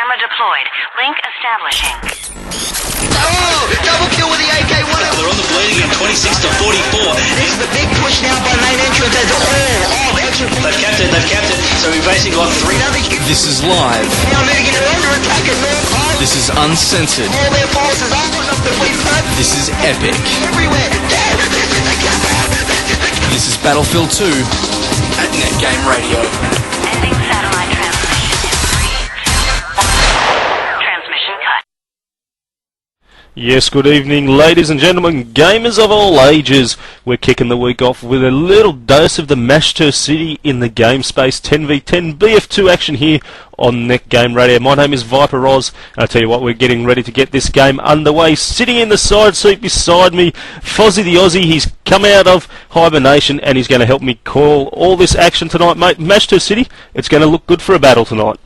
Camera deployed. Link establishing. Oh! Double kill with the AK-101. They're on the bleeding at 26 to 44. This is the big push now by main entrance as all extra. They've capped it. So we've basically got three. This is live. Now moving into under attack at North High. This is uncensored. All their forces are on up the fleet front. This is epic. Everywhere. This is Battlefield 2 at Netgame Radio. Ending satellite transmission in 3, 2, 1. Transmission cut. Yes, good evening, ladies and gentlemen, gamers of all ages. We're kicking the week off with a little dose of the Manchester City in the game space 10v10 BF2 action here on Netgame Radio. My name is Viper Oz, and I tell you what, we're getting ready to get this game underway. Sitting in the side seat beside me, Fozzie the Aussie. He's come out of hibernation and he's going to help me call all this action tonight, mate. Manchester City, it's going to look good for a battle tonight.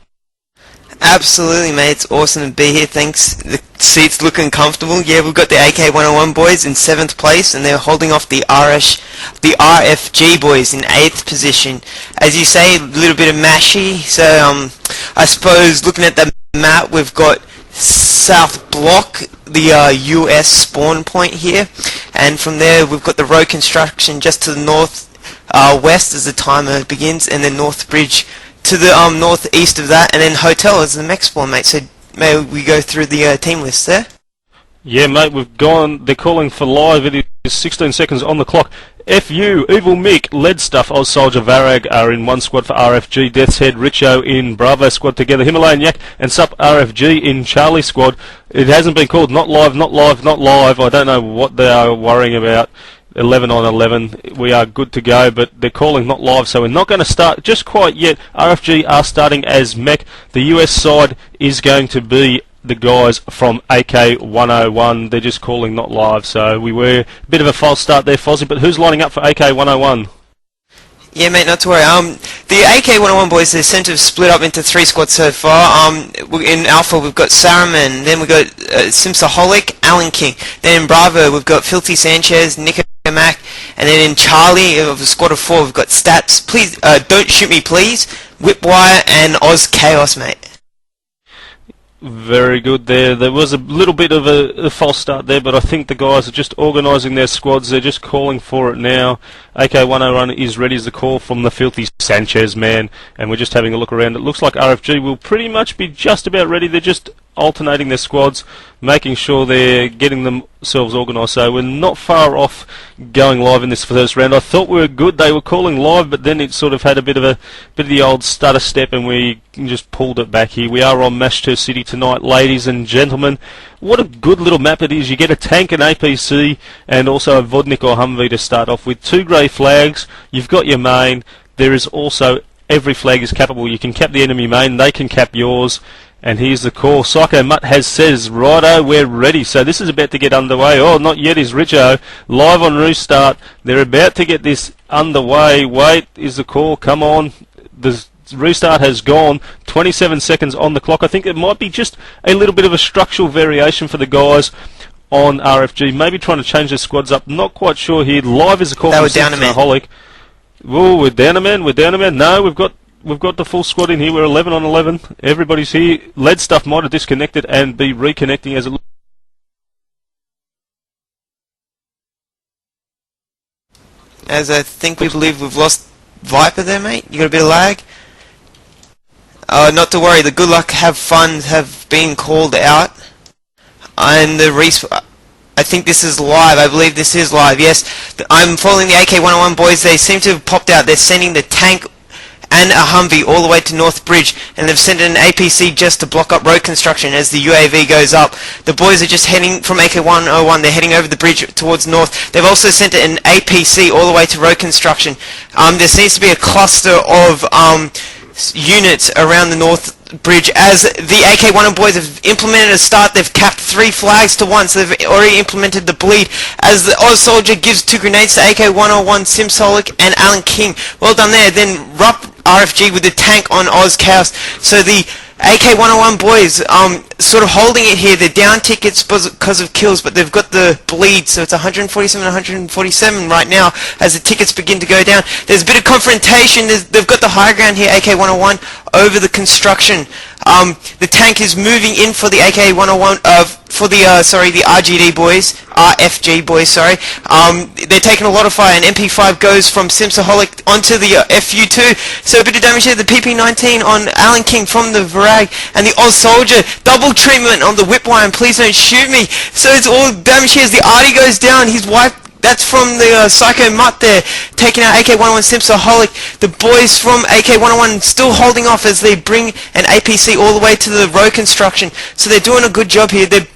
Absolutely, mate. It's awesome to be here. Thanks. The seat's looking comfortable. Yeah, we've got the AK-101 boys in 7th place, and they're holding off the RFG boys in 8th position. As you say, a little bit of mashy. So, I suppose looking at the map, we've got South Block, the US spawn point here, and from there we've got the road construction just to the north west as the timer begins, and then North Bridge to the northeast of that, and then hotel is the mech spawn, mate. So may we go through the team list there? Yeah, mate, we've gone. They're calling for live. It is 16 seconds on the clock. FU, Evil Mick, Lead Stuff, Oz Soldier, Varag are in one squad for RFG. Death's Head, Richo in Bravo squad together. Himalayan Yak and Sup RFG in Charlie squad. It hasn't been called. Not live. I don't know what they are worrying about. 11 on 11, we are good to go, but they're calling not live, so we're not going to start just quite yet. RFG are starting as mech. The US side is going to be the guys from AK-101. They're just calling not live, so we were a bit of a false start there, Fozzie, but who's lining up for AK-101? Yeah, mate, not to worry. The AK-101 boys, they seem to have split up into 3 squads so far. In Alpha, we've got Saruman, then we've got Simsaholic, Alan King. Then in Bravo, we've got Filthy Sanchez, Nico Mac, and then in Charlie, of a squad of 4, we've got Stats, please, Don't Shoot Me Please, Whipwire, and Oz Chaos, mate. Very good there. There was a little bit of a false start there, but I think the guys are just organising their squads. They're just calling for it now. AK-101 is ready as a call from the Filthy Sanchez man, and we're just having a look around. It looks like RFG will pretty much be just about ready. They're just alternating their squads, making sure they're getting themselves organised. So we're not far off going live in this first round. I thought we were good. They were calling live, but then it sort of had a bit of the old stutter step, and we just pulled it back here. We are on Manchester City tonight, ladies and gentlemen. What a good little map it is. You get a tank, an APC, and also a Vodnik or Humvee to start off with. 2 grey flags. You've got your main. There is also every flag is cappable. You can cap the enemy main. They can cap yours. And here's the call. Psycho Mutt says, righto, we're ready. So this is about to get underway. Oh, not yet is Richo. Live on restart. They're about to get this underway. Wait, is the call. Come on. The restart has gone. 27 seconds on the clock. I think it might be just a little bit of a structural variation for the guys on RFG. Maybe trying to change their squads up. Not quite sure here. Live is a call from Simsaholic. Whoa, we're down a man. No, we've got the full squad in here. We're 11 on 11. Everybody's here. Lead Stuff might have disconnected and be reconnecting as it looks. As I think we believe we've lost Viper there, mate. You got a bit of lag? Not to worry. The good luck, have fun have been called out. And the I think this is live. I believe this is live. Yes, I'm following the AK-101 boys. They seem to have popped out. They're sending the tank and a Humvee all the way to North Bridge, and they've sent an APC just to block up road construction as the UAV goes up. The boys are just heading from AK-101, they're heading over the bridge towards north. They've also sent an APC all the way to road construction. There seems to be a cluster of units around the north bridge as the AK-101 boys have implemented a start. They've capped 3 flags to 1, so they've already implemented the bleed as the Oz Soldier gives 2 grenades to AK-101, Simsolic and Alan King. Well done there. Then Rupp RFG with the tank on Oz Chaos. So the AK-101 boys sort of holding it here. They're down tickets because of kills, but they've got the bleed, so it's 147 147 right now as the tickets begin to go down. There's a bit of confrontation. They've got the high ground here, AK-101, over the construction. The tank is moving in for the AK-101, for the RGD boys, RFG boys, sorry. They're taking a lot of fire, and MP5 goes from Simsaholic onto the FU2, so a bit of damage here. The PP19 on Alan King from the Varag, and the Oz Soldier, double treatment on the Whipwire, and Please Don't Shoot Me. So it's all damage here as the Artie goes down. He's wiped. That's from the Psycho Mutt there, taking out AK-101 Simsaholic. The boys from AK-101 still holding off as they bring an APC all the way to the row construction. So they're doing a good job here. They've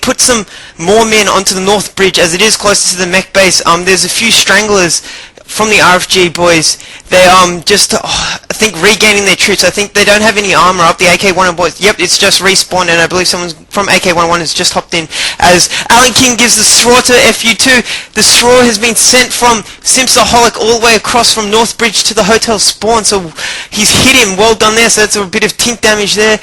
put some more men onto the North Bridge as it is closer to the mech base. There's a few stranglers from the RFG boys. They just I think regaining their troops. I think they don't have any armor up. The AK-101 boys, yep, it's just respawned, and I believe someone from AK-101 has just hopped in as Alan King gives the straw to FU2. The straw has been sent from Simsaholic all the way across from North Bridge to the hotel spawn, so he's hit him. Well done there. So that's a bit of tink damage there.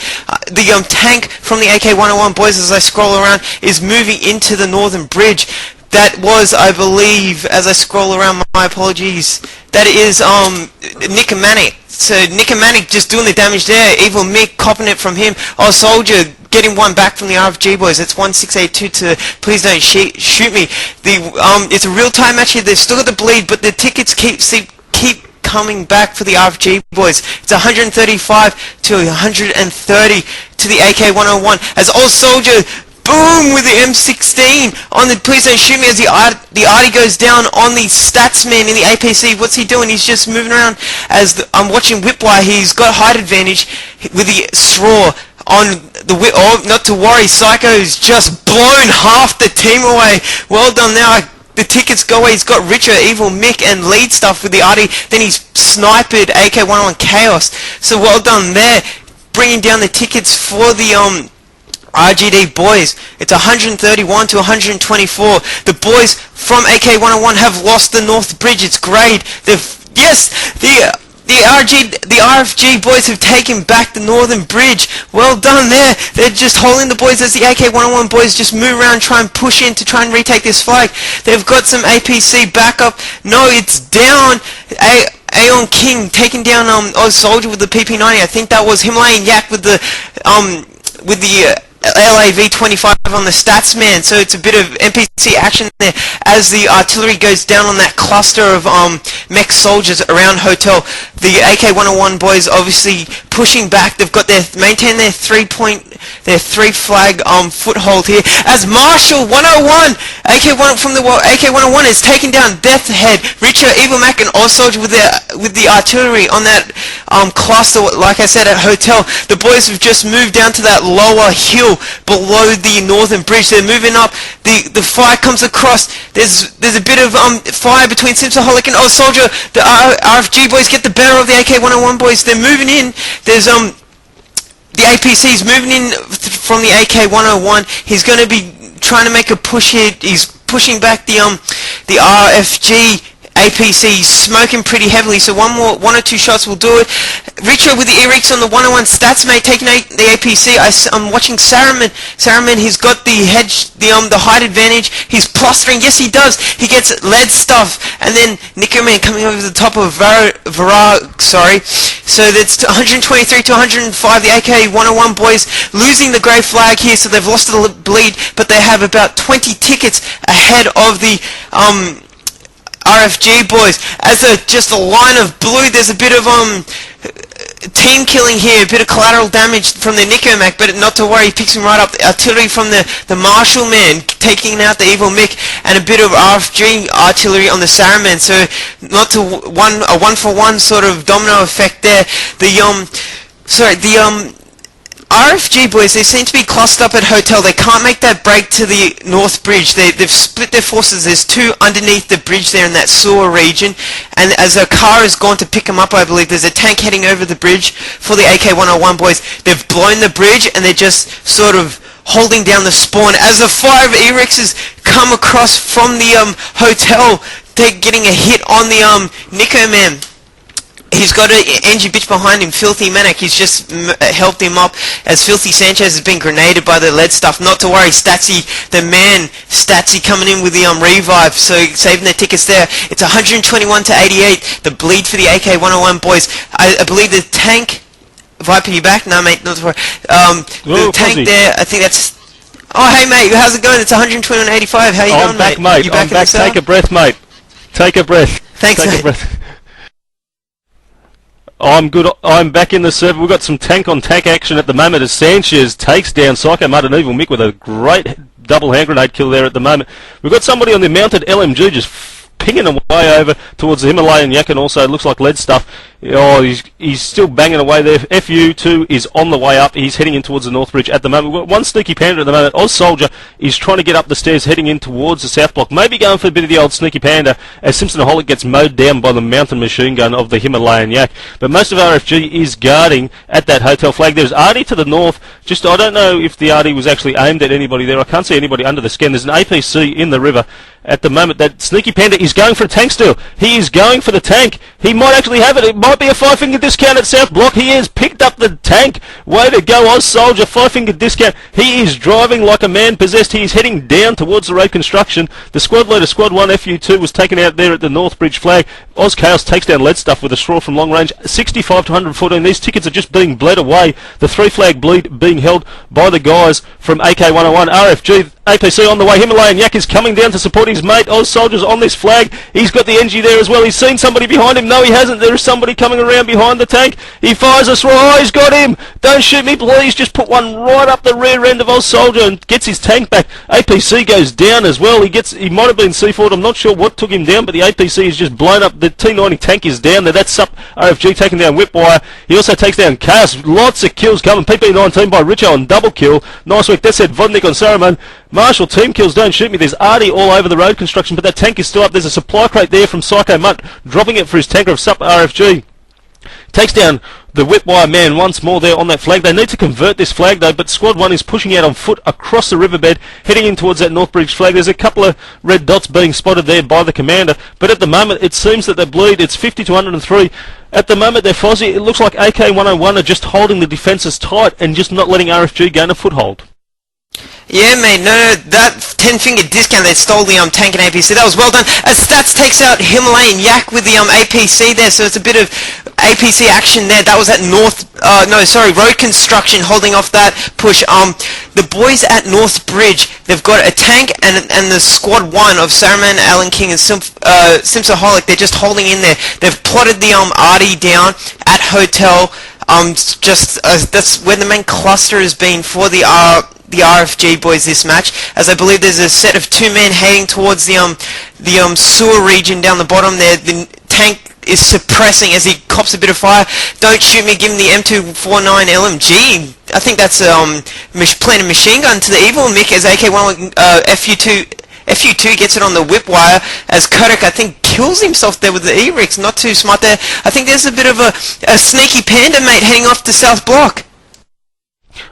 The tank from the AK-101 boys, as I scroll around, is moving into the Northern Bridge. That was, I believe, as I scroll around, my apologies, that is Nick and Manic. So Nick and Manic just doing the damage there. Evil Mick copping it from him. Oh, Soldier getting one back from the RFG boys. It's 1682 to Please Don't Shoot Me. It's a real time match here. They've still got the bleed, but the tickets keep coming back for the RFG boys. It's 135 to 130 to the AK-101 as Old Soldier, boom, with the M16 on the Please Don't Shoot Me as the Artie goes down on the Statsman in the APC. What's he doing? He's just moving around as I'm watching Whipwire. He's got height advantage with the straw on the oh, not to worry, Psycho's just blown half the team away. Well done now. The tickets go away. He's got Richard, Evil Mick, and lead stuff with the Artie. Then he's sniped AK-101 Chaos. So well done there, bringing down the tickets for the RGD boys. It's 131 to 124. The boys from AK-101 have lost the North Bridge. It's great. The RFG boys have taken back the Northern Bridge. Well done there. They're just holding the boys as the AK-101 boys just move around, try and push in to try and retake this flag. They've got some APC backup. No, it's down. Aeon King taking down Oz Soldier with the PP90. I think that was Himalayan Yak with the LAV-25 on the Statsman, so it's a bit of NPC action there as the artillery goes down on that cluster of mech soldiers around Hotel. The AK-101 boys obviously pushing back. They've got maintain their three flag foothold here as Marshall 101 AK-101 is taking down Death Head, Richard, Evil Mac, and Oz Soldier with the artillery on that cluster. Like I said, at Hotel, the boys have just moved down to that lower hill below the Northern Bridge. They're moving up. The fire comes across. There's a bit of fire between Simsaholic and Oz Soldier. The RFG boys get the better of the AK-101 boys. They're moving in. There's the APC's moving in from the AK-101. He's going to be trying to make a push here. He's pushing back the RFG APC, smoking pretty heavily, so one or two shots will do it. Richard with the E-Rex on the 101 Statsmate taking out the APC. I'm watching Saruman. Saruman, he's got the height advantage. He's plastering. Yes, he does. He gets lead stuff, and then Nickerman coming over the top of Varag. Sorry. So that's 123 to 105. The AK-101 boys losing the grey flag here, so they've lost the bleed, but they have about 20 tickets ahead of the RFG boys. As just a line of blue, there's a bit of team killing here, a bit of collateral damage from the Nicomac, but not to worry, he picks him right up. The artillery from the Marshall man taking out the Evil Mick, and a bit of RFG artillery on the Saruman. So not to a one-for-one sort of domino effect there. The RFG boys, they seem to be clustered up at Hotel. They can't make that break to the North Bridge. They've split their forces. There's two underneath the bridge there in that sewer region. And as a car has gone to pick them up, I believe, there's a tank heading over the bridge for the AK-101 boys. They've blown the bridge, and they're just sort of holding down the spawn. As the 5 E-Rexes come across from the Hotel, they're getting a hit on the Nico man. He's got an NG bitch behind him, Filthy Manic. He's just helped him up as Filthy Sanchez has been grenaded by the lead stuff. Not to worry, Statsy, the man, Statsy coming in with the revive, so saving their tickets there. It's 121 to 88, the bleed for the AK-101 boys. I believe the tank Viper, you back? No, mate, not to worry. Whoa, The tank Fozzie. there, I think that's... Oh, hey, mate, how's it going? It's 120 on 85. How you I'm going, back, mate. You I'm back in back. the cell? Take a breath, mate. Take a breath. Thanks, Take mate. a breath. I'm good. I'm back in the server. We've got some tank-on-tank action at the moment as Sanchez takes down Psycho Mud and Evil Mick with a great double hand grenade kill there at the moment. We've got somebody on the mounted LMG just pinging away over towards the Himalayan Yak, and also it looks like lead stuff. Oh, he's still banging away there. FU2 is on the way up. He's heading in towards the North Bridge at the moment. We've got one sneaky panda at the moment. Oz Soldier is trying to get up the stairs, heading in towards the South Block. Maybe going for a bit of the old sneaky panda as Simpson-Holic gets mowed down by the mountain machine gun of the Himalayan Yak. But most of RFG is guarding at that hotel flag. There's Artie to the north. Just, I don't know if the Artie was actually aimed at anybody there. I can't see anybody under the scan. There's an APC in the river. At the moment, that sneaky panda is going for a tank steal. He is going for the tank. He might actually have it. It might be a 5-finger discount at South Block. He has picked up the tank. Way to go, Oz Soldier. 5-finger discount. He is driving like a man possessed. He is heading down towards the road construction. The squad leader, Squad 1 FU2, was taken out there at the North Bridge flag. Oz Chaos takes down lead stuff with a straw from long range. 65 to 114. These tickets are just being bled away. The 3-flag bleed being held by the guys from AK-101. RFG APC on the way. Himalayan Yak is coming down to support his mate. Oz Soldier's on this flag. He's got the NG there as well. He's seen somebody behind him. No, he hasn't. There is somebody coming around behind the tank. He fires a straw. Oh, he's got him. Don't shoot me, please. Just put one right up the rear end of Oz Soldier and gets his tank back. APC goes down as well. He might have been C4'd. I'm not sure what took him down, but the APC is just blown up. The T90 tank is down there. That's up. RFG taking down Whipwire. He also takes down Chaos. Lots of kills coming. PP19 by Richo on double kill. Nice work. That said Vodnik on Saruman. Marshall, team kills, don't shoot me. There's Artie all over the road construction, but that tank is still up. There's a supply crate there from Psycho Mutt, dropping it for his tanker of Sup RFG. Takes down the Whipwire man once more there on that flag. They need to convert this flag though, but Squad 1 is pushing out on foot across the riverbed, heading in towards that North Bridge flag. There's a couple of red dots being spotted there by the commander, but at the moment it seems that they bleed. It's 50 to 103. At the moment they're Fozzie. It looks like AK-101 are just holding the defences tight and just not letting RFG gain a foothold. Yeah, mate, no, that 10-finger discount they stole the tank and APC, that was well done. As Stats takes out Himalayan Yak with the APC there, so it's a bit of APC action there. That was at road construction holding off that push. The boys at North Bridge, they've got a tank and the Squad 1 of Saruman, Alan King and Simpson-Holic, they're just holding in there. They've plotted the Artie down at Hotel. That's where the main cluster has been for the RFG boys this match, as I believe there's a set of 2 men heading towards the sewer region down the bottom there. The tank is suppressing as he cops a bit of fire. Don't shoot me, give him the M249 LMG. I think that's playing a machine gun to the evil Mick as AK-1 FU2 gets it on the Whipwire as Kodak, I think, kills himself there with the E-Rix. Not too smart there. I think there's a bit of a sneaky panda, mate, heading off to South Block.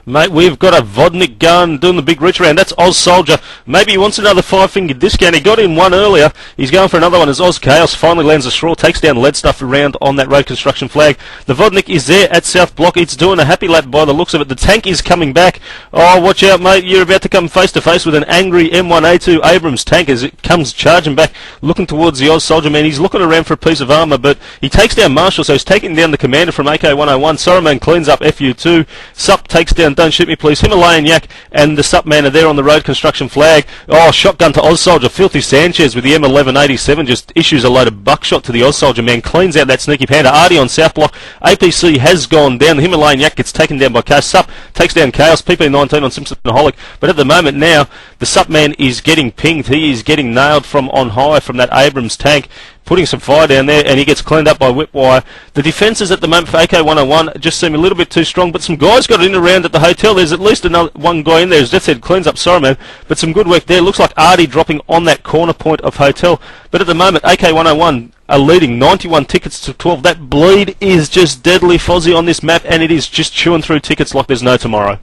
Mate, we've got a Vodnik gun doing the big reach around. That's Oz Soldier. Maybe he wants another 5-finger discount. He got in one earlier. He's going for another one as Oz Chaos finally lands a straw, takes down lead stuff around on that road construction flag. The Vodnik is there at South Block. It's doing a happy lap by the looks of it. The tank is coming back. Oh, watch out, mate. You're about to come face to face with an angry M1A2 Abrams tank as it comes charging back, looking towards the Oz Soldier man. He's looking around for a piece of armour, but he takes down Marshall, so he's taking down the commander from AK-101. Saruman cleans up FU2. Sup takes down Don't Shoot Me Please. Himalayan Yak and the Sup man are there on the road construction flag. Oh, shotgun to Oz Soldier. Filthy Sanchez with the M1187 just issues a load of buckshot to the Oz Soldier man. Cleans out that sneaky panda. Artie on South Block. APC has gone down. The Himalayan Yak gets taken down by Chaos. Sup takes down Chaos. PP19 on Simpson-Holic. But at the moment now, the Sup man is getting pinged. He is getting nailed from on high from that Abrams tank, putting some fire down there, and he gets cleaned up by Whipwire. The defences at the moment for AK-101 just seem a little bit too strong, but some guys got in around at the hotel. There's at least one guy in there, as Death said, cleans up Saruman, but some good work there. Looks like Artie dropping on that corner point of hotel. But at the moment, AK-101 are leading 91 tickets to 12. That bleed is just deadly Fozzie on this map, and it is just chewing through tickets like there's no tomorrow.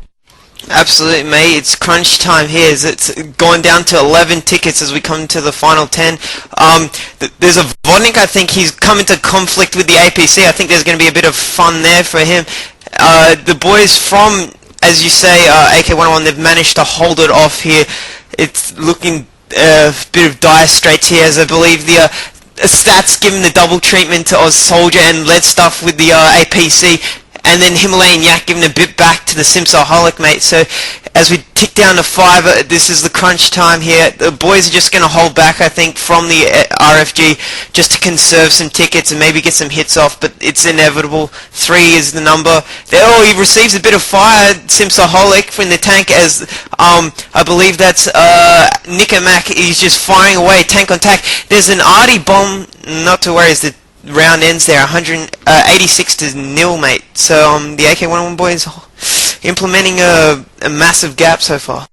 Absolutely, mate. It's crunch time here. It's going down to 11 tickets as we come to the final 10. There's a Vodnik, I think he's come into conflict with the APC. I think there's going to be a bit of fun there for him. The boys from, as you say, AK-101, they've managed to hold it off here. It's looking a bit of dire straits here, as I believe the Stats giving the double treatment to Oz Soldier and lead stuff with the APC. and then Himalayan Yak giving a bit back to the Simsaholic, mate. So as we tick down to 5, this is the crunch time here. The boys are just going to hold back, I think, from the RFG just to conserve some tickets and maybe get some hits off, but it's inevitable. 3 is the number. He receives a bit of fire, Simsaholic, from the tank, as I believe that's Nico Mac. He's just firing away, tank on tank. There's an arty bomb, not to worry as the round ends there, 186-0, mate. So the AK-101 boys implementing a massive gap so far.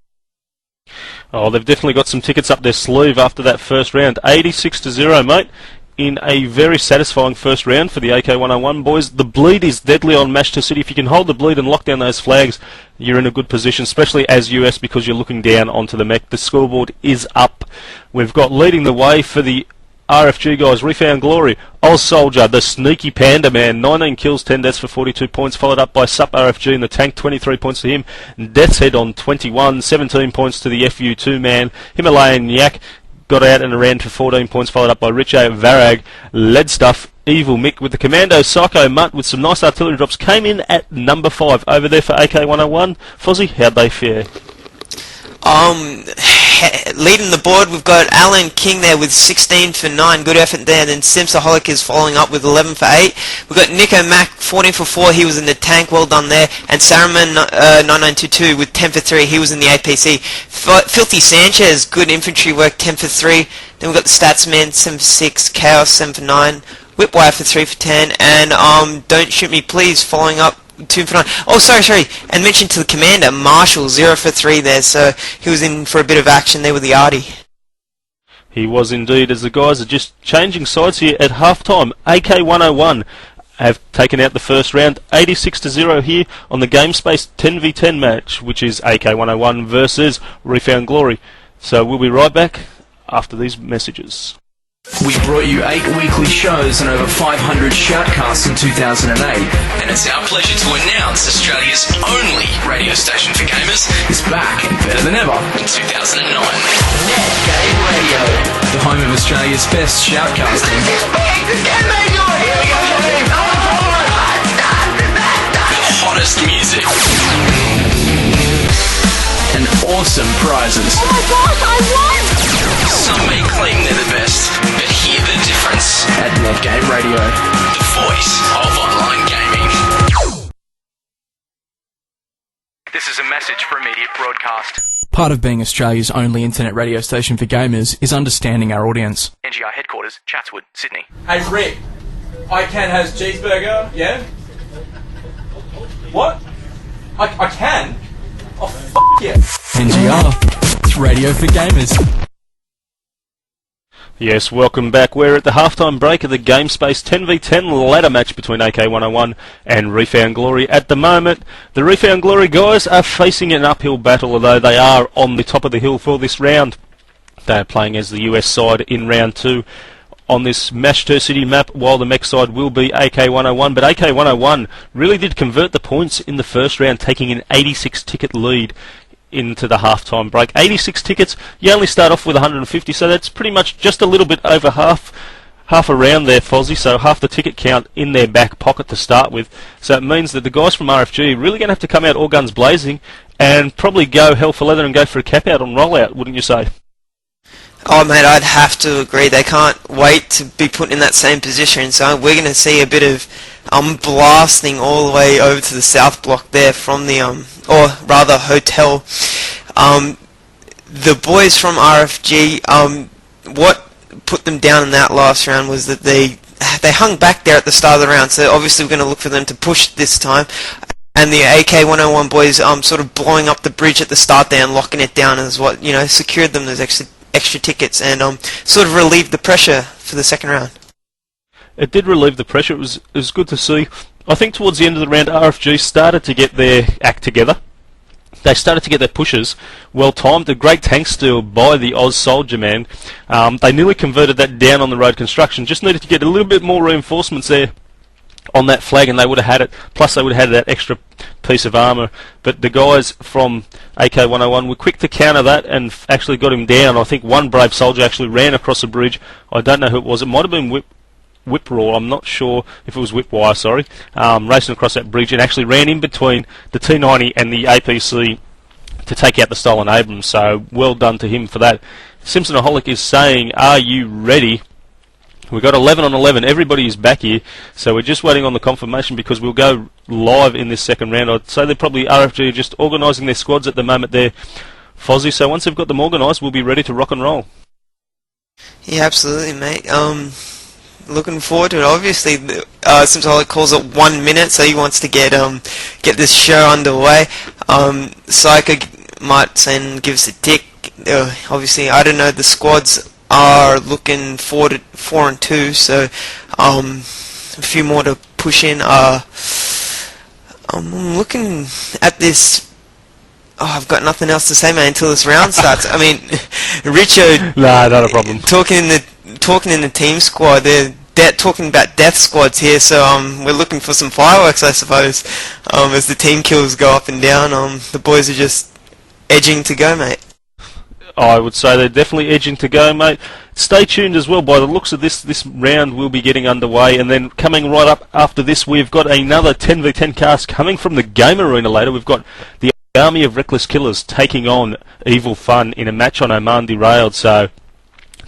Oh, they've definitely got some tickets up their sleeve after that first round. 86-0, mate, in a very satisfying first round for the AK-101 boys. The bleed is deadly on Match 2 City. If you can hold the bleed and lock down those flags, you're in a good position, especially as US, because you're looking down onto the mech. The scoreboard is up. We've got leading the way for the RFG guys, Refound Glory, Oz Soldier, the sneaky panda man, 19 kills, 10 deaths for 42 points, followed up by Sup RFG in the tank, 23 points to him, Death's Head on 21, 17 points to the FU2 man, Himalayan Yak got out and around for 14 points, followed up by Richo Varag, Lead Stuff, Evil Mick with the Commando Psycho Mutt with some nice artillery drops, came in at number 5 over there for AK-101. Fozzie, how'd they fare? Leading the board, we've got Alan King there with 16 for 9, good effort there. Then Simsaholic is following up with 11 for 8. We've got Nico Mac 14 for 4, he was in the tank, well done there. And Saruman 9922 with 10 for 3, he was in the APC. Filthy Sanchez, good infantry work, 10 for 3. Then we've got the Statsman 7 for 6, Chaos 7 for 9, Whipwire for 3 for 10, and Don't Shoot Me Please following up 2 for 9. Oh, sorry. And mention to the commander, Marshall, 0 for 3 there, so he was in for a bit of action there with the arty. He was indeed, as the guys are just changing sides here at half-time. AK-101 have taken out the first round, 86-0 here on the GameSpace 10v10 match, which is AK-101 versus Refound Glory. So we'll be right back after these messages. We brought you 8 weekly shows and over 500 shoutcasts in 2008. And it's our pleasure to announce Australia's only radio station for gamers is back and better than ever in 2009. Net Game Radio, the home of Australia's best shoutcasting. The hottest music. And awesome prizes. Oh my gosh, I won! Some may claim they're the best, but hear the difference at Net Game Radio, the voice of online gaming. This is a message for immediate broadcast. Part of being Australia's only internet radio station for gamers is understanding our audience. NGI headquarters, Chatswood, Sydney. Hey Rick, I-Can has cheeseburger, yeah? What? I can? Oh, yeah. NGR, it's radio for gamers. Yes, welcome back. We're at the halftime break of the GameSpace 10v10 ladder match between AK-101 and Refound Glory. At the moment, the Refound Glory guys are facing an uphill battle, although they are on the top of the hill for this round. They are playing as the US side in round 2 on this Match 2 City map, while the mech side will be AK-101. But AK-101 really did convert the points in the first round, taking an 86 ticket lead into the halftime break. 86 tickets, you only start off with 150, so that's pretty much just a little bit over half a round there, Fozzie, so half the ticket count in their back pocket to start with. So it means that the guys from RFG are really going to have to come out all guns blazing and probably go hell for leather and go for a cap out on rollout, wouldn't you say? Oh mate, I'd have to agree. They can't wait to be put in that same position, so we're going to see a bit of blasting all the way over to the south block there from the or rather hotel. The boys from RFG, what put them down in that last round was that they hung back there at the start of the round, so obviously we're going to look for them to push this time. And the AK-101 boys sort of blowing up the bridge at the start there and locking it down is what, secured them those extra tickets and sort of relieved the pressure for the second round. It did relieve the pressure. It was good to see. I think towards the end of the round, RFG started to get their act together. They started to get their pushes well timed. A great tank steal by the Oz Soldier man. They nearly converted that down on the road construction. Just needed to get a little bit more reinforcements there on that flag, and they would have had it. Plus, they would have had that extra piece of armour. But the guys from AK-101 were quick to counter that and actually got him down. I think one brave soldier actually ran across the bridge. I don't know who it was. It might have been whip raw. I'm not sure if it was whip wire, sorry, racing across that bridge and actually ran in between the T90 and the APC to take out the stolen Abrams. So well done to him for that. Simpsonaholic is saying, are you ready? We've got 11 on 11. Everybody is back here, so we're just waiting on the confirmation because we'll go live in this second round. I'd say they're probably RFG are just organising their squads at the moment there, Fozzie. So once they've got them organised, we'll be ready to rock and roll. Yeah, absolutely, mate. Looking forward to it. Obviously, Simpsonaholic calls it 1 minute, so he wants to get this show underway. Psycho might send gives a tick. Obviously, I don't know. The squads are looking 4-2, so a few more to push in. I'm looking at this. Oh, I've got nothing else to say, man, until this round starts. I mean, Richo. Nah, not a problem. Talking in the team squad. They're talking about death squads here, so we're looking for some fireworks, I suppose. As the team kills go up and down, the boys are just edging to go, mate. I would say they're definitely edging to go, mate. Stay tuned as well. By the looks of this round will be getting underway, and then coming right up after this, we've got another 10v10 cast coming from the game arena later. We've got the Army of Reckless Killers taking on Evil Fun in a match on Oman Derailed, so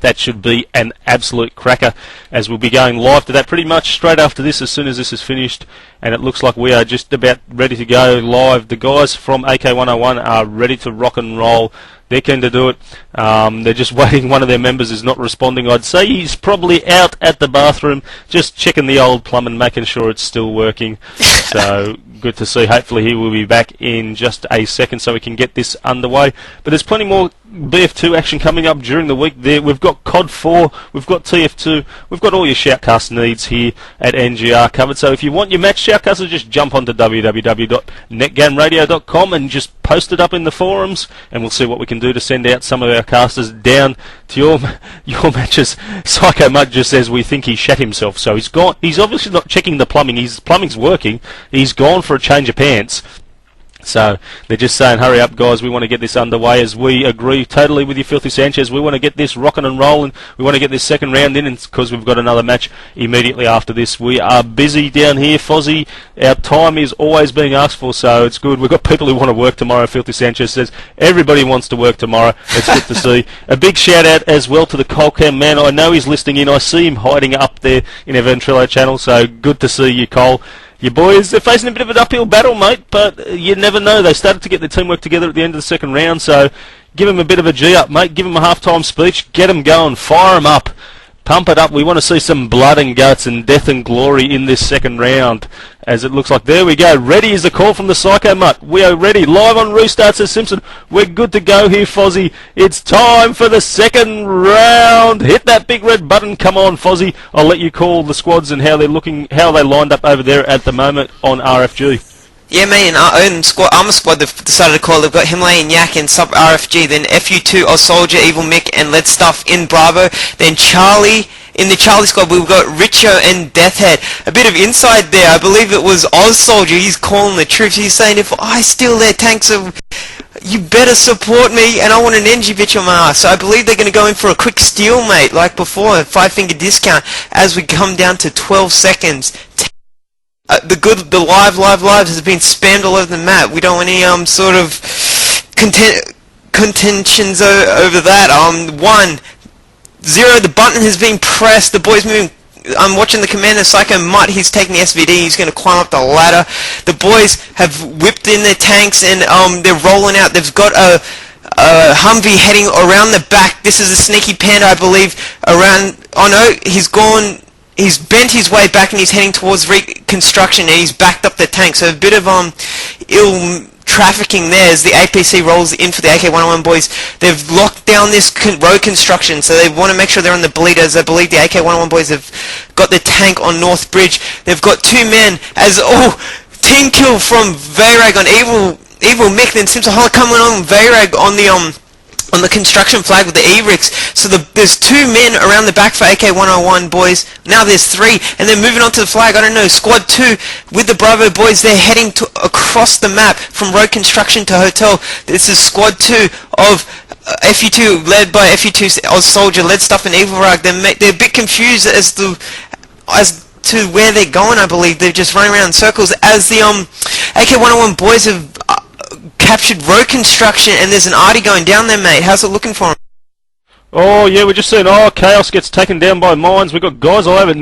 that should be an absolute cracker, as we'll be going live to that pretty much straight after this, as soon as this is finished. And it looks like we are just about ready to go live. The guys from AK-101 are ready to rock and roll. They're keen to do it. They're just waiting. One of their members is not responding. I'd say he's probably out at the bathroom, just checking the old plumbing, making sure it's still working. So good to see. Hopefully he will be back in just a second so we can get this underway. But there's plenty more BF2 action coming up during the week there. We've got COD 4, we've got TF2, we've got all your shoutcast needs here at NGR covered. So if you want your match shoutcasters, just jump onto www.netgameradio.com and just post it up in the forums, and we'll see what we can do to send out some of our casters down to your matches. Psycho Mud just says we think he shat himself, so he's gone. He's obviously not checking the plumbing. His plumbing's working. He's gone for a change of pants. So they're just saying, hurry up, guys, we want to get this underway, as we agree totally with you, Filthy Sanchez. We want to get this rocking and rolling. We want to get this second round in, because we've got another match immediately after this. We are busy down here, Fozzie. Our time is always being asked for, so it's good. We've got people who want to work tomorrow, Filthy Sanchez says. Everybody wants to work tomorrow. It's good to see. A big shout-out as well to the Colcam man. I know he's listening in. I see him hiding up there in our Ventrilo channel, so good to see you, Cole. Your boys, they're facing a bit of an uphill battle, mate, but you never know. They started to get their teamwork together at the end of the second round, so give them a bit of a G-up, mate. Give them a half-time speech. Get them going. Fire them up. Pump it up. We want to see some blood and guts and death and glory in this second round, as it looks like. There we go. Ready is the call from the Psycho Mutt. We are ready. Live on Restart, says Simpson. We're good to go here, Fozzie. It's time for the second round. Hit that big red button. Come on, Fozzie. I'll let you call the squads and how they're looking, how they lined up over there at the moment on RFG. Yeah, mate, in our own squad, Armour squad, they've decided to call. They've got Himalayan Yak in sub RFG, then FU2, Oz Soldier, Evil Mick, and Lead Stuff in Bravo. Then Charlie, in the Charlie squad, we've got Richo and Deathhead. A bit of insight there. I believe it was Oz Soldier. He's calling the truth. He's saying, if I steal their tanks, you better support me, and I want an NG bitch on my ass. So I believe they're going to go in for a quick steal, mate, like before, a 5-finger discount, as we come down to 12 seconds. The lives has been spammed all over the map. We don't want any sort of contentions over that. 1-0, the button has been pressed. The boys moving. I'm watching the commander, Psycho Mutt. He's taking the SVD. He's going to climb up the ladder. The boys have whipped in their tanks, and they're rolling out. They've got a Humvee heading around the back. This is a sneaky panda, I believe. Around. Oh no, he's gone. He's bent his way back and he's heading towards reconstruction, and he's backed up the tank. So a bit of ill trafficking there as the APC rolls in for the AK-101 boys. They've locked down this road construction, so they want to make sure they're on the bleed, as I believe the AK-101 boys have got the tank on North Bridge. They've got 2 men as team kill from Vayrag on Evil Mick, then Simpsonaholic coming on Vayrag on the construction flag with the E-Rix. So there's 2 men around the back for AK-101 boys. Now there's 3, and they're moving on to the flag. I don't know, squad 2 with the Bravo boys. They're heading across the map from road construction to hotel. This is squad 2 of FU2, led by FU2 Oz Soldier, Lead Stuff, and Evil Rug. They're a bit confused as to as to where they're going. I believe they're just running around in circles as the AK-101 boys have captured road construction, and there's an arty going down there, mate. How's it looking for him? Oh yeah, we're just seeing, Chaos gets taken down by mines. We've got guys all over.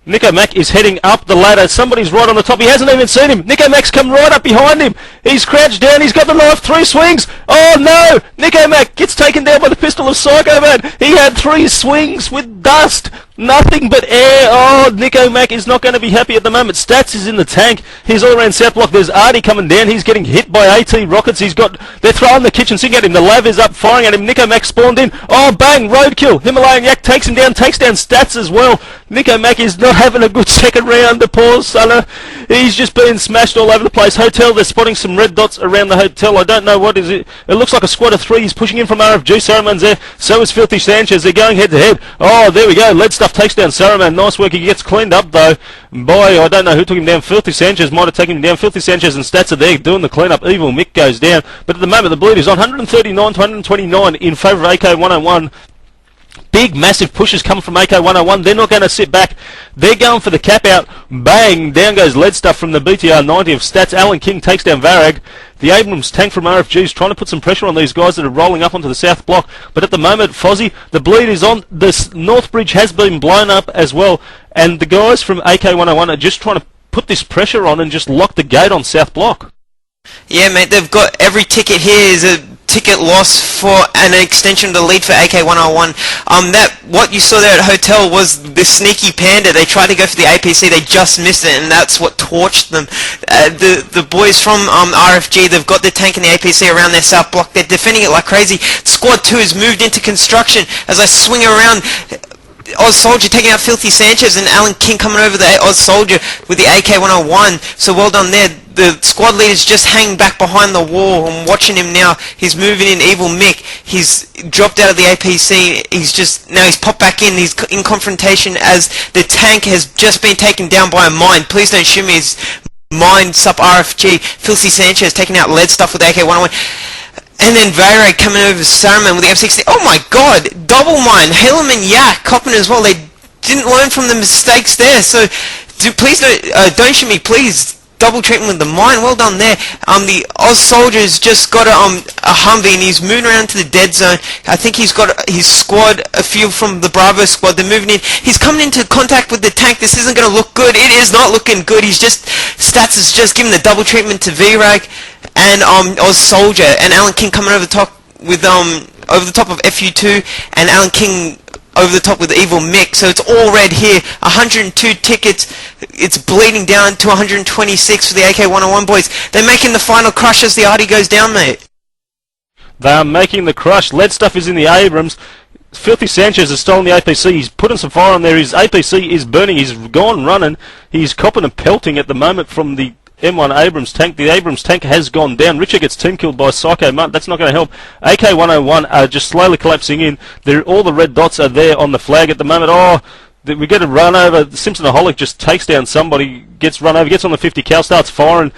Nico Mack is heading up the ladder. Somebody's right on the top. He hasn't even seen him. Nico Mack's come right up behind him. He's crouched down. He's got the knife. 3 swings. Oh no! Nico Mack gets taken down by the pistol of Psycho Man. He had 3 swings with dust. Nothing but air. Oh, Nico Mack is not going to be happy at the moment. Stats is in the tank. He's all around South Block. There's Artie coming down. He's getting hit by AT rockets. They're throwing the kitchen sink at him. The lav is up firing at him. Nico Mack spawned in. Oh, bang! Roadkill. Himalayan Yak takes him down. Takes down Stats as well. Nico Mack is not having a good second round. The poor Sunner. He's just being smashed all over the place. Hotel, they're spotting some red dots around the hotel. I don't know what is it. It looks like a squad of 3. He's pushing in from RFG. Saruman's there. So is Filthy Sanchez. They're going head to head. Oh, there we go. Lead Stuff takes down Saruman. Nice work. He gets cleaned up though. Boy, I don't know who took him down. Filthy Sanchez might have taken him down. Filthy Sanchez and Stats are there doing the cleanup. Evil Mick goes down. But at the moment, the bleed is on 139 to 129 in favour of AK-101. Big, massive pushes coming from AK-101. They're not going to sit back. They're going for the cap out. Bang! Down goes Lead Stuff from the BTR 90 of Stats. Alan King takes down Varag. The Abrams tank from RFG is trying to put some pressure on these guys that are rolling up onto the south block. But at the moment, Fozzie, the bleed is on. This North Bridge has been blown up as well. And the guys from AK-101 are just trying to put this pressure on and just lock the gate on south block. Yeah, mate, they've got every ticket here is a ticket loss for an extension of the lead for AK-101. What you saw there at Hotel was the sneaky panda. They tried to go for the APC, they just missed it, and that's what torched them. The boys from RFG, they've got the tank and the APC around their south block. They're defending it like crazy. Squad 2 has moved into construction. As I swing around, Oz Soldier taking out Filthy Sanchez and Alan King coming over the Oz Soldier with the AK-101. So well done there. The squad leader's just hanging back behind the wall. I'm watching him now. He's moving in. Evil Mick. He's dropped out of the APC. Now he's popped back in. He's in confrontation as the tank has just been taken down by a mine. Please don't shoot me. It's mine, sup RFG. Filthy Sanchez taking out Lead Stuff with AK-101. And then Varag coming over Saruman with the M60. Oh my god! Double mine. Halem and Yak copping as well. They didn't learn from the mistakes there. So please don't shoot me, please. Double treatment with the mine. Well done there. The Oz Soldier's just got a Humvee and he's moving around to the dead zone. I think he's got his squad, a few from the Bravo squad. They're moving in. He's coming into contact with the tank. This isn't going to look good. It is not looking good. Stats is just giving the double treatment to VRAG and Oz Soldier, and Alan King coming over the top with over the top of FU2, and Alan King over the top with Evil Mick. So it's all red here. 102 tickets. It's bleeding down to 126 for the AK-101 boys. They're making the final crush as the arty goes down, mate. They are making the crush. Lead Stuff is in the Abrams. Filthy Sanchez has stolen the APC. He's putting some fire on there. His APC is burning. He's gone running. He's copping and pelting at the moment from the M1 Abrams tank. The Abrams tank has gone down. Richard gets team killed by Psycho Mutt. That's not going to help. AK-101 are just slowly collapsing in. All the red dots are there on the flag at the moment. Oh, we get a run over. Simpsonaholic just takes down somebody, gets run over, gets on the 50 cal, starts firing.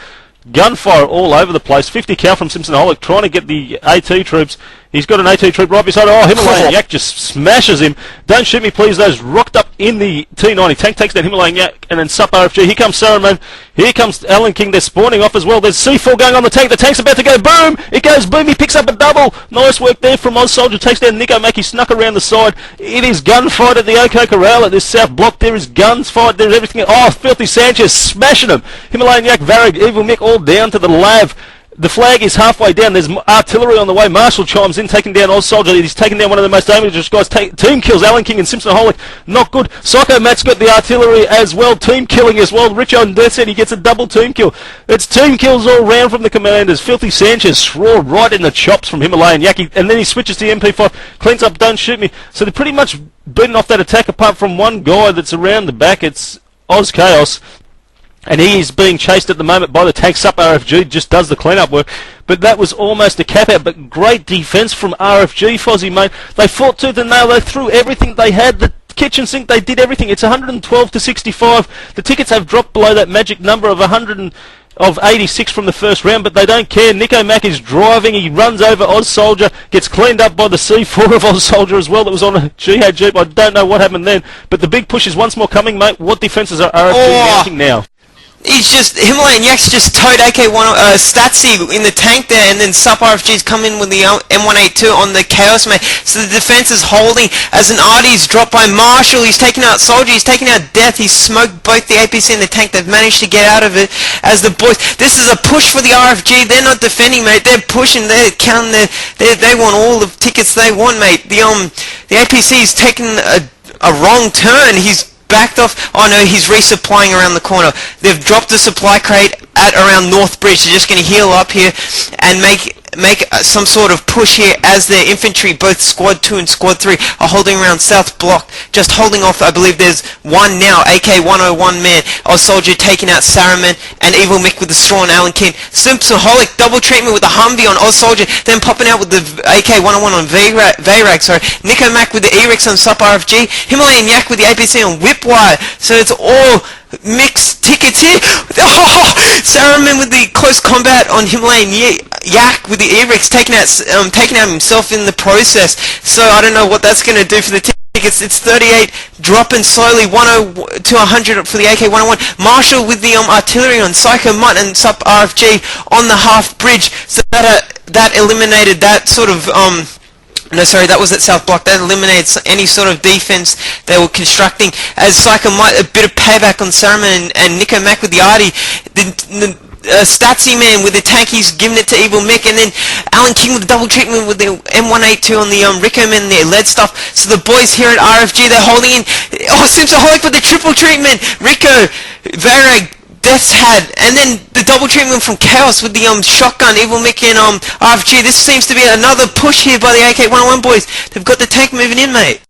Gunfire all over the place. 50 cal from Simpsonaholic trying to get the AT troops. He's got an AT troop right beside. Oh, Himalayan Yak just smashes him. Don't shoot me, please. Those rocked up in the T90. Tank takes down Himalayan Yak and then sup RFG. Here comes Saruman. Here comes Alan King. They're spawning off as well. There's C4 going on the tank. The tank's about to go boom. It goes boom. He picks up a double. Nice work there from Oz Soldier. Takes down Nico Mack. He snuck around the side. It is gunfight at the OK Corral at this south block. There is guns fight. There's everything. Oh, Filthy Sanchez smashing him. Himalayan Yak, Varag, Evil Mick all down to the lav. The flag is halfway down. There's artillery on the way. Marshall chimes in, taking down Oz Soldier. He's taken down one of the most dangerous guys. Team kills Alan King and Simpsonaholic. Not good. Psycho Matt's got the artillery as well. Team killing as well. Richo and Death said he gets a double team kill. It's team kills all round from the commanders. Filthy Sanchez raw right in the chops from Himalayan Yaki, and then he switches to the MP5. Cleans up, don't shoot me. So they're pretty much beating off that attack apart from one guy that's around the back. It's Oz Chaos. And he is being chased at the moment by the tank. Sup RFG just does the cleanup work. But that was almost a cap-out. But great defence from RFG, Fozzie, mate. They fought tooth and nail. They threw everything they had. The kitchen sink, they did everything. It's 112 to 65. The tickets have dropped below that magic number of 100 of 86 from the first round, but they don't care. Nico Mack is driving, he runs over Oz Soldier, gets cleaned up by the C4 of Oz Soldier as well that was on a Jihad Jeep. I don't know what happened then, but the big push is once more coming, mate. What defences are RFG mounting now? He's just, Himalayan Yak's just towed AK-1, Statsy in the tank there, and then Sup RFG's come in with the M182 on the Chaos, mate. So the defense is holding as an Artie's dropped by Marshall. He's taken out Soldier, he's taken out Death, he's smoked both the APC and the tank. They've managed to get out of it as the boys. This is a push for the RFG. They're not defending, mate. They're pushing, they're counting, they want all the tickets they want, mate. The APC's taken a wrong turn. He's backed off. Oh no, he's resupplying around the corner. They've dropped the supply crate at around North Bridge. They're just going to heal up here and make some sort of push here as their infantry, both Squad 2 and Squad 3, are holding around South Block, just holding off. I believe there's one now, AK-101 man, Oz Soldier taking out Saruman, and Evil Mick with the straw on Alan King. Simpsaholic double treatment with the Humvee on Oz Soldier, then popping out with the AK-101 on Vayrag, sorry. Nico Mack with the E-Rex on Sup RFG, Himalayan Yak with the APC on Whipwire, so it's all mixed tickets here. Oh, Saruman with the close combat on Himalayan Yak with the E-Rex taking out himself in the process. So I don't know what that's going to do for the tickets. It's 38 dropping slowly, 10 to 100 for the AK-101. Marshall with the artillery on Psycho Mutt and Sup RFG on the half bridge. So that eliminated that sort of no, sorry, that was at South Block. That eliminates any sort of defense they were constructing. As Psycho might a bit of payback on Saruman and Nico Mack with the Artie. The Statsy man with the tank, he's giving it to Evil Mick, and then Alan King with the double treatment with the M182 on the Rico man and the lead stuff. So the boys here at RFG, they're holding in. Oh, Simpsaholic with the triple treatment. Rico, Varag, Death's Head, and then the double treatment from Chaos with the shotgun, Evil Mick and RFG. This seems to be another push here by the AK-101 boys. They've got the tank moving in, mate.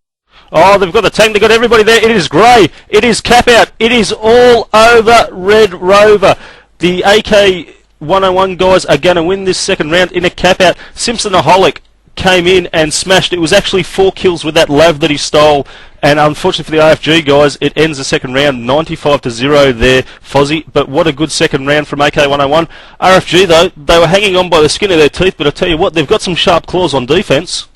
Oh, they've got the tank, they've got everybody there. It is grey, it is cap out, it is all over Red Rover. The AK-101 guys are going to win this second round in a cap out. Simpsonaholic came in and smashed. It was actually 4 kills with that lav that he stole, and unfortunately for the RFG guys, it ends the second round 95-0 there, Fozzie. But what a good second round from AK-101. RFG though, they were hanging on by the skin of their teeth, but I tell you what, they've got some sharp claws on defense.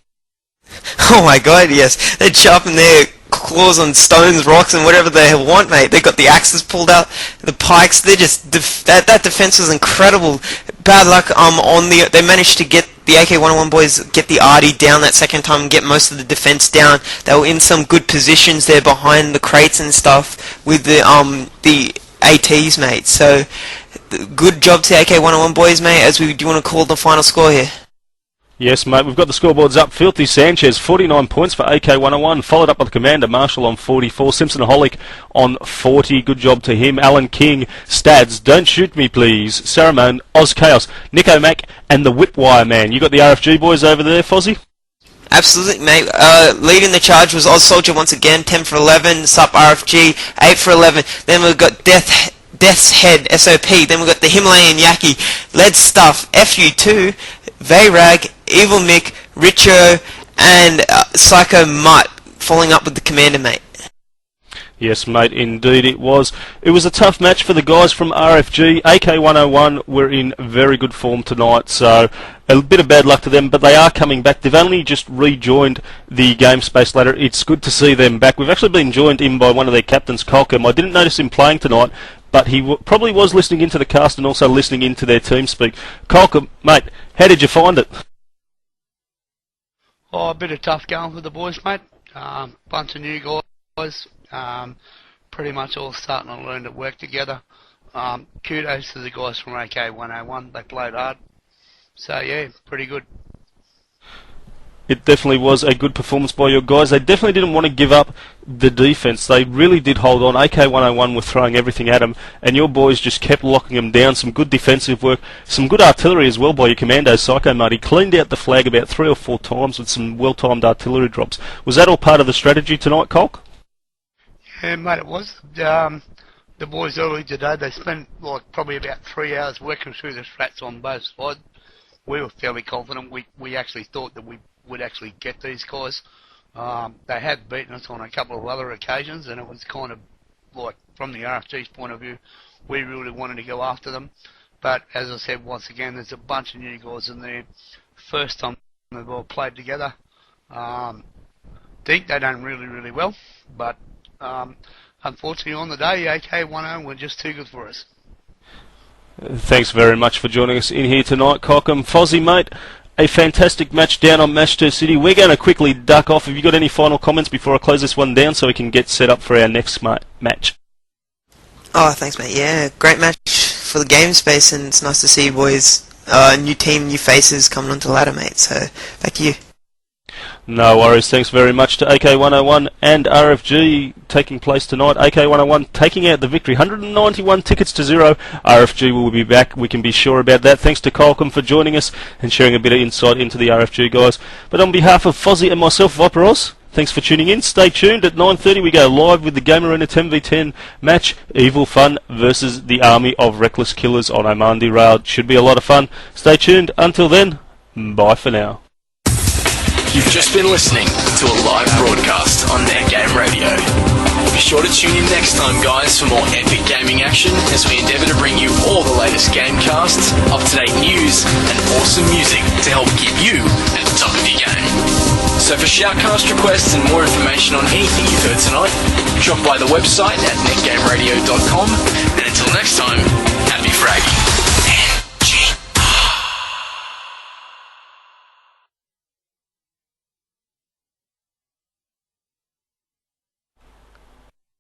Oh my god, yes. They'd sharpen their claws on stones, rocks, and whatever they want, mate. They got the axes pulled out, the pikes. They just that defense was incredible. Bad luck on the. They managed to get the AK-101 boys get the Artie down that second time and get most of the defense down. They were in some good positions there behind the crates and stuff with the ATs, mate. So good job to the AK-101 boys, mate. As we do want to call the final score here. Yes, mate, we've got the scoreboards up. Filthy Sanchez, 49 points for AK-101, followed up by the Commander Marshall on 44, Simpsonaholic on 40, good job to him. Alan King, Stads, Don't Shoot Me Please, Saruman, Oz Chaos, Nico Mack, and the Whipwire Man. You got the RFG boys over there, Fozzie? Absolutely, mate. Leading the charge was Oz Soldier once again, 10 for 11, Sup RFG, 8 for 11. Then we've got Death's Head, SOP. Then we've got the Himalayan Yaki, Lead Stuff, FU2, Vayrag, Evil Mick, Richo, and Psycho Mutt, following up with the Commander, mate. Yes, mate, indeed it was. It was a tough match for the guys from RFG. AK-101 were in very good form tonight, so a bit of bad luck to them, but they are coming back. They've only just rejoined the game space ladder. It's good to see them back. We've actually been joined in by one of their captains, Colcom. I didn't notice him playing tonight, but he probably was listening into the cast and also listening into their team speak. Colcom, mate, how did you find it? Oh, a bit of tough going for the boys, mate. Bunch of new guys. Pretty much all starting to learn to work together. Kudos to the guys from AK-101. They played hard. So, yeah, pretty good. It definitely was a good performance by your guys. They definitely didn't want to give up the defence. They really did hold on. AK-101 were throwing everything at them, and your boys just kept locking them down. Some good defensive work, some good artillery as well by your commando, Psycho Muddy. Cleaned out the flag about 3 or 4 times with some well-timed artillery drops. Was that all part of the strategy tonight, Colk? Yeah, mate, it was. The boys early today, they spent probably about 3 hours working through the strats on both sides. We were fairly confident. We actually thought that we would actually get these guys. They had beaten us on a couple of other occasions, and it was kind of like, from the RFG's point of view, we really wanted to go after them. But as I said, once again, there's a bunch of new guys in there. First time they've all played together. Think they done really, really well. But unfortunately on the day, AK-101 were just too good for us. Thanks very much for joining us in here tonight, Cockham. Fozzie, mate, a fantastic match down on Manchester City. We're going to quickly duck off. Have you got any final comments before I close this one down so we can get set up for our next match? Oh, thanks, mate. Yeah, great match for the game space, and it's nice to see you boys, new team, new faces coming onto the ladder, mate. So, back to you. No worries. Thanks very much to AK-101 and RFG taking place tonight. AK-101 taking out the victory. 191 tickets to 0. RFG will be back. We can be sure about that. Thanks to Colcom for joining us and sharing a bit of insight into the RFG guys. But on behalf of Fozzie and myself, Viper Oz, thanks for tuning in. Stay tuned. At 9:30 we go live with the Game Arena 10v10 match. Evil Fun versus the Army of Reckless Killers on Omandi Rail. Should be a lot of fun. Stay tuned. Until then, bye for now. You've just been listening to a live broadcast on Netgame Radio. Be sure to tune in next time, guys, for more epic gaming action as we endeavour to bring you all the latest gamecasts, up-to-date news, and awesome music to help keep you at the top of your game. So for shoutcast requests and more information on anything you've heard tonight, drop by the website at netgameradio.com, and until next time, happy fragging.